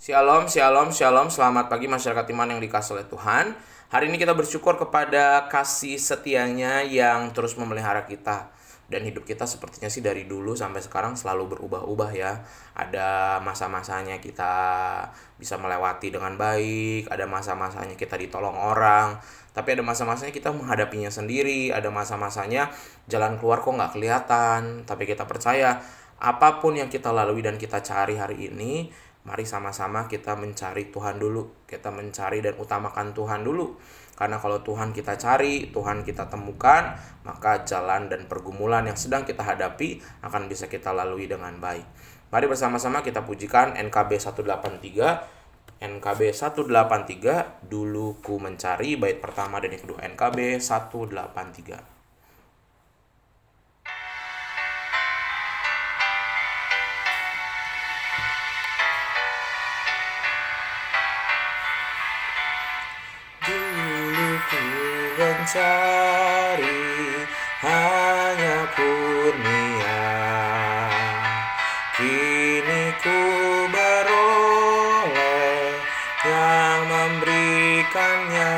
Shalom, shalom, shalom. Selamat pagi masyarakat iman yang dikasihi oleh Tuhan. Hari ini kita bersyukur kepada kasih setianya yang terus memelihara kita. Dan hidup kita sepertinya sih dari dulu sampai sekarang selalu berubah-ubah ya. Ada masa-masanya kita bisa melewati dengan baik, ada masa-masanya kita ditolong orang. Tapi ada masa-masanya kita menghadapinya sendiri, ada masa-masanya jalan keluar kok nggak kelihatan. Tapi kita percaya apapun yang kita lalui dan kita cari hari ini, mari sama-sama kita mencari Tuhan dulu. Kita mencari dan utamakan Tuhan dulu. Karena kalau Tuhan kita cari, Tuhan kita temukan, maka jalan dan pergumulan yang sedang kita hadapi akan bisa kita lalui dengan baik. Mari bersama-sama kita pujikan NKB 183. NKB 183, dulu ku mencari, bait pertama dan yang kedua. NKB 183. Mencari hanya kurnia, kini ku beroleh yang memberikannya.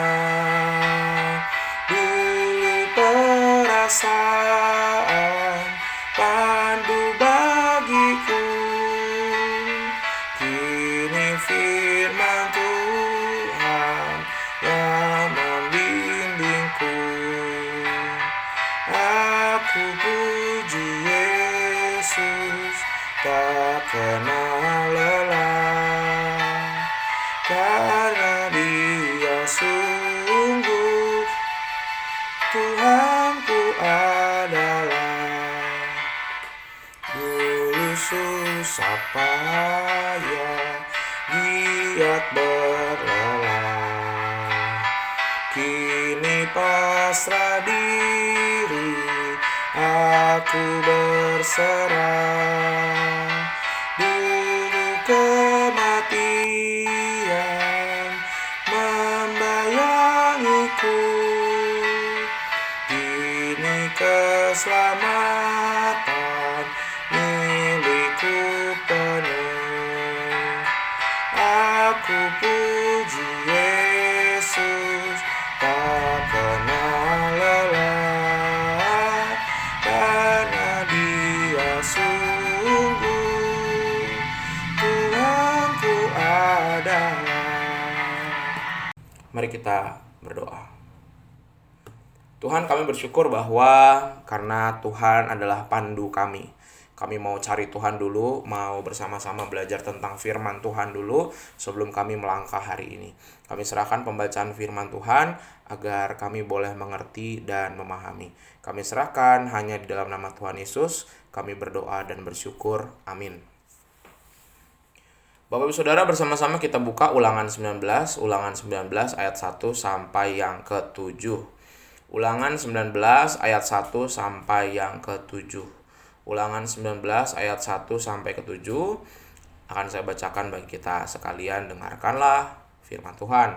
Dulu perasaan pandu bagiku, kini firman Tuhan yang membimbingku. Aku puji Yesus, tak kenal lelah, karena Dia sungguh Tuhanku adalah. Dulu susah payah, giat berlelah, kini pasrah diri, aku berserah. Dulu kematian membayangiku, kini keselamatan milikku penuh. Aku puji Yesus, tak kenal lelah, karena Dia sungguh Tuhanku adalah. Mari kita berdoa. Tuhan, kami bersyukur bahwa karena Tuhan adalah pandu kami. Kami mau cari Tuhan dulu, mau bersama-sama belajar tentang firman Tuhan dulu sebelum kami melangkah hari ini. Kami serahkan pembacaan firman Tuhan agar kami boleh mengerti dan memahami. Kami serahkan hanya di dalam nama Tuhan Yesus. Kami berdoa dan bersyukur. Amin. Bapak Ibu Saudara, bersama-sama kita buka Ulangan 19 ayat 1 sampai yang ke-7. Ulangan 19 ayat 1 sampai yang ke-7. Ulangan 19 ayat 1 sampai ke-7 akan saya bacakan bagi kita sekalian. Dengarkanlah firman Tuhan.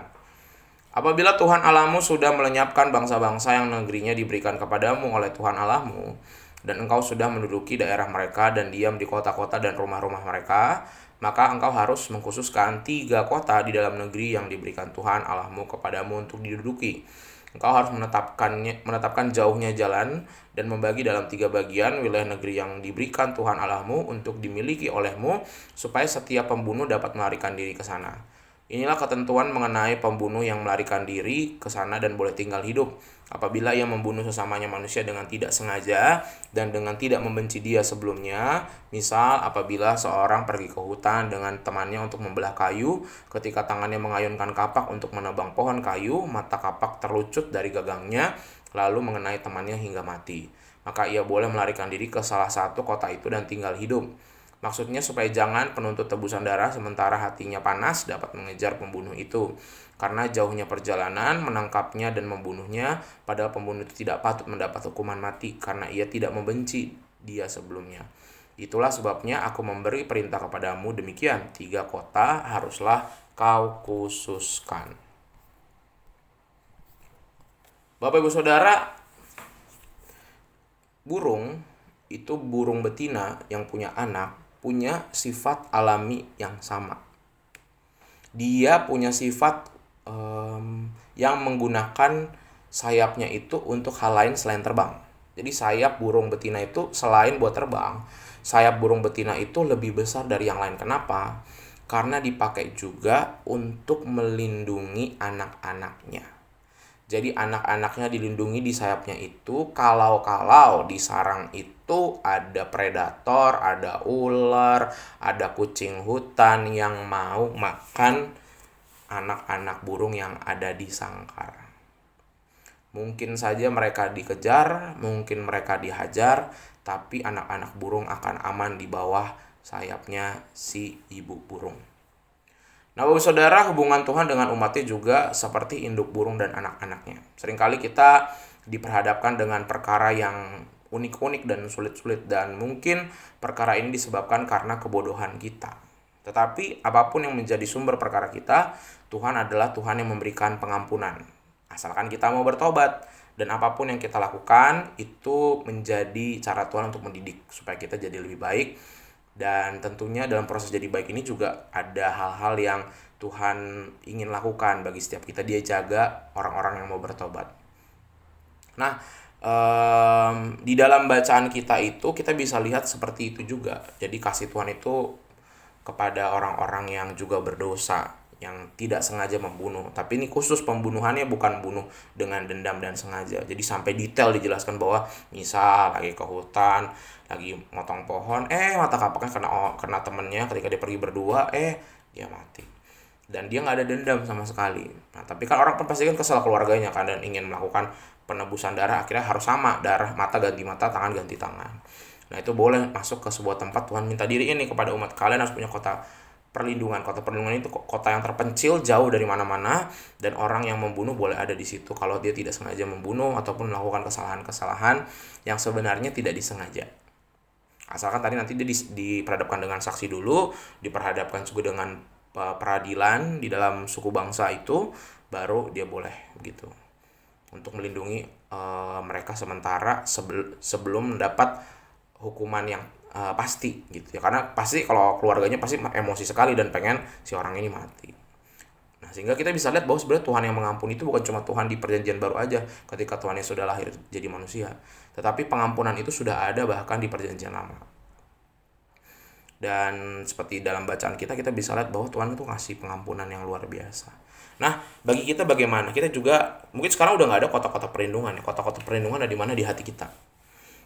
Apabila Tuhan Allahmu sudah melenyapkan bangsa-bangsa yang negerinya diberikan kepadamu oleh Tuhan Allahmu, dan engkau sudah menduduki daerah mereka dan diam di kota-kota dan rumah-rumah mereka, maka engkau harus mengkhususkan 3 kota di dalam negeri yang diberikan Tuhan Allahmu kepadamu untuk diduduki. Engkau harus menetapkan jauhnya jalan dan membagi dalam 3 bagian wilayah negeri yang diberikan Tuhan Allahmu untuk dimiliki olehmu, supaya setiap pembunuh dapat melarikan diri ke sana. Inilah ketentuan mengenai pembunuh yang melarikan diri ke sana dan boleh tinggal hidup. Apabila ia membunuh sesamanya manusia dengan tidak sengaja dan dengan tidak membenci dia sebelumnya, misal apabila seorang pergi ke hutan dengan temannya untuk membelah kayu, ketika tangannya mengayunkan kapak untuk menebang pohon kayu, mata kapak terlucut dari gagangnya, lalu mengenai temannya hingga mati. Maka ia boleh melarikan diri ke salah satu kota itu dan tinggal hidup. Maksudnya supaya jangan penuntut tebusan darah sementara hatinya panas dapat mengejar pembunuh itu. Karena jauhnya perjalanan menangkapnya dan membunuhnya, padahal pembunuh itu tidak patut mendapat hukuman mati karena ia tidak membenci dia sebelumnya. Itulah sebabnya aku memberi perintah kepadamu demikian, 3 kota haruslah kau khususkan. Bapak Ibu Saudara, burung itu burung betina yang punya anak punya sifat alami yang sama. Dia punya sifat yang menggunakan sayapnya itu untuk hal lain selain terbang. Jadi sayap burung betina itu selain buat terbang, sayap burung betina itu lebih besar dari yang lain. Kenapa? Karena dipakai juga untuk melindungi anak-anaknya. Jadi anak-anaknya dilindungi di sayapnya itu, kalau di sarang itu ada predator, ada ular, ada kucing hutan yang mau makan anak-anak burung yang ada di sangkar. Mungkin saja mereka dikejar, mungkin mereka dihajar, tapi anak-anak burung akan aman di bawah sayapnya si ibu burung. Nah, Bapak Saudara, hubungan Tuhan dengan umatnya juga seperti induk burung dan anak-anaknya. Seringkali kita diperhadapkan dengan perkara yang unik-unik dan sulit-sulit, dan mungkin perkara ini disebabkan karena kebodohan kita. Tetapi apapun yang menjadi sumber perkara kita, Tuhan adalah Tuhan yang memberikan pengampunan. Asalkan kita mau bertobat, dan apapun yang kita lakukan itu menjadi cara Tuhan untuk mendidik supaya kita jadi lebih baik. Dan tentunya dalam proses jadi baik ini juga ada hal-hal yang Tuhan ingin lakukan bagi setiap kita. Dia jaga orang-orang yang mau bertobat. Nah, di dalam bacaan kita itu kita bisa lihat seperti itu juga. Jadi kasih Tuhan itu kepada orang-orang yang juga berdosa, yang tidak sengaja membunuh. Tapi ini khusus pembunuhannya bukan bunuh dengan dendam dan sengaja. Jadi sampai detail dijelaskan bahwa misal lagi ke hutan, lagi motong pohon, mata kapaknya kena temennya ketika dia pergi berdua, dia mati. Dan dia nggak ada dendam sama sekali. Nah, tapi kan orang pasti kan kesal keluarganya kan, dan ingin melakukan penebusan darah, akhirnya harus sama, darah, mata ganti mata, tangan ganti tangan. Nah, itu boleh masuk ke sebuah tempat. Tuhan minta diri ini kepada umat, kalian harus punya kota perlindungan. Kota perlindungan itu kota yang terpencil, jauh dari mana-mana, dan orang yang membunuh boleh ada di situ kalau dia tidak sengaja membunuh ataupun melakukan kesalahan-kesalahan yang sebenarnya tidak disengaja. Asalkan tadi nanti dia diperhadapkan dengan saksi dulu, diperhadapkan juga dengan peradilan di dalam suku bangsa itu, baru dia boleh begitu untuk melindungi mereka sementara sebelum mendapat hukuman yang pasti gitu ya. Karena pasti kalau keluarganya pasti emosi sekali dan pengen si orang ini mati. Nah, sehingga kita bisa lihat bahwa sebenarnya Tuhan yang mengampuni itu bukan cuma Tuhan di perjanjian baru aja ketika Tuhan Yesus sudah lahir jadi manusia, tetapi pengampunan itu sudah ada bahkan di perjanjian lama. Dan seperti dalam bacaan kita bisa lihat bahwa Tuhan itu ngasih pengampunan yang luar biasa. Nah, bagi kita bagaimana? Kita juga mungkin sekarang udah nggak ada kota-kota perlindungan ya. Kota-kota perlindungan ada di mana? Di hati kita.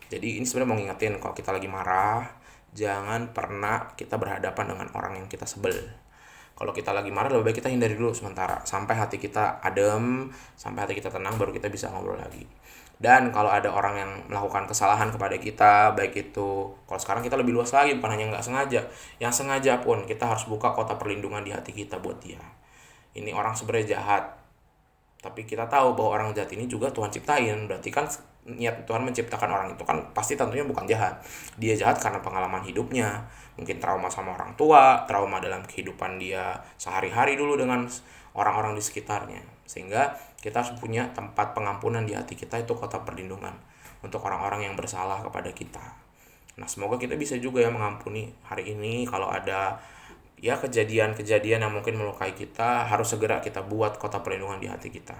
Jadi ini sebenarnya mau ngingetin, kalau kita lagi marah, jangan pernah kita berhadapan dengan orang yang kita sebel. Kalau kita lagi marah, lebih baik kita hindari dulu sementara sampai hati kita adem, sampai hati kita tenang, baru kita bisa ngobrol lagi. Dan kalau ada orang yang melakukan kesalahan kepada kita, baik itu, kalau sekarang kita lebih luas lagi, bukan hanya nggak sengaja, yang sengaja pun kita harus buka kota perlindungan di hati kita buat dia. Ini orang sebenarnya jahat, tapi kita tahu bahwa orang jahat ini juga Tuhan ciptain. Berarti kan niat Tuhan menciptakan orang itu kan pasti tentunya bukan jahat. Dia jahat karena pengalaman hidupnya, mungkin trauma sama orang tua, trauma dalam kehidupan dia sehari-hari dulu dengan orang-orang di sekitarnya. Sehingga kita harus punya tempat pengampunan di hati kita, itu kota perlindungan untuk orang-orang yang bersalah kepada kita. Nah, semoga kita bisa juga ya mengampuni hari ini. Kalau ada ya kejadian-kejadian yang mungkin melukai kita, harus segera kita buat kota perlindungan di hati kita,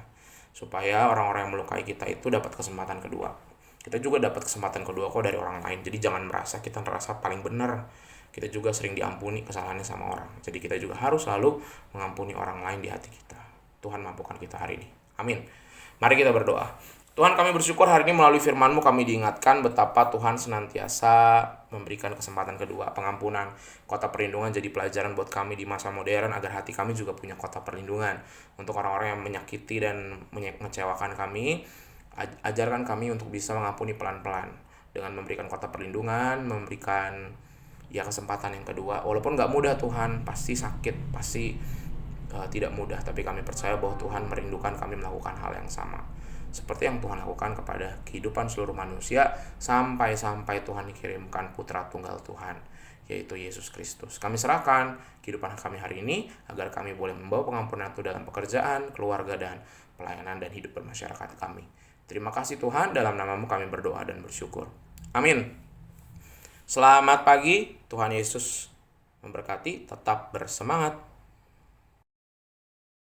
supaya orang-orang yang melukai kita itu dapat kesempatan kedua. Kita juga dapat kesempatan kedua kok dari orang lain. Jadi jangan merasa kita merasa paling benar. Kita juga sering diampuni kesalahannya sama orang. Jadi kita juga harus selalu mengampuni orang lain di hati kita. Tuhan mampukan kita hari ini. Amin. Mari kita berdoa. Tuhan, kami bersyukur hari ini melalui firman-Mu kami diingatkan betapa Tuhan senantiasa memberikan kesempatan kedua, pengampunan. Kota perlindungan jadi pelajaran buat kami di masa modern agar hati kami juga punya kota perlindungan. Untuk orang-orang yang menyakiti dan mengecewakan kami, ajarkan kami untuk bisa mengampuni pelan-pelan dengan memberikan kota perlindungan, memberikan ya kesempatan yang kedua. Walaupun gak mudah Tuhan, pasti sakit, pasti tidak mudah, tapi kami percaya bahwa Tuhan merindukan kami melakukan hal yang sama seperti yang Tuhan lakukan kepada kehidupan seluruh manusia sampai Tuhan dikirimkan Putra Tunggal Tuhan, yaitu Yesus Kristus. Kami serahkan kehidupan kami hari ini agar kami boleh membawa pengampunan itu dalam pekerjaan, keluarga, dan pelayanan dan hidup bermasyarakat kami. Terima kasih Tuhan, dalam nama-Mu kami berdoa dan bersyukur. Amin. Selamat pagi, Tuhan Yesus memberkati, tetap bersemangat.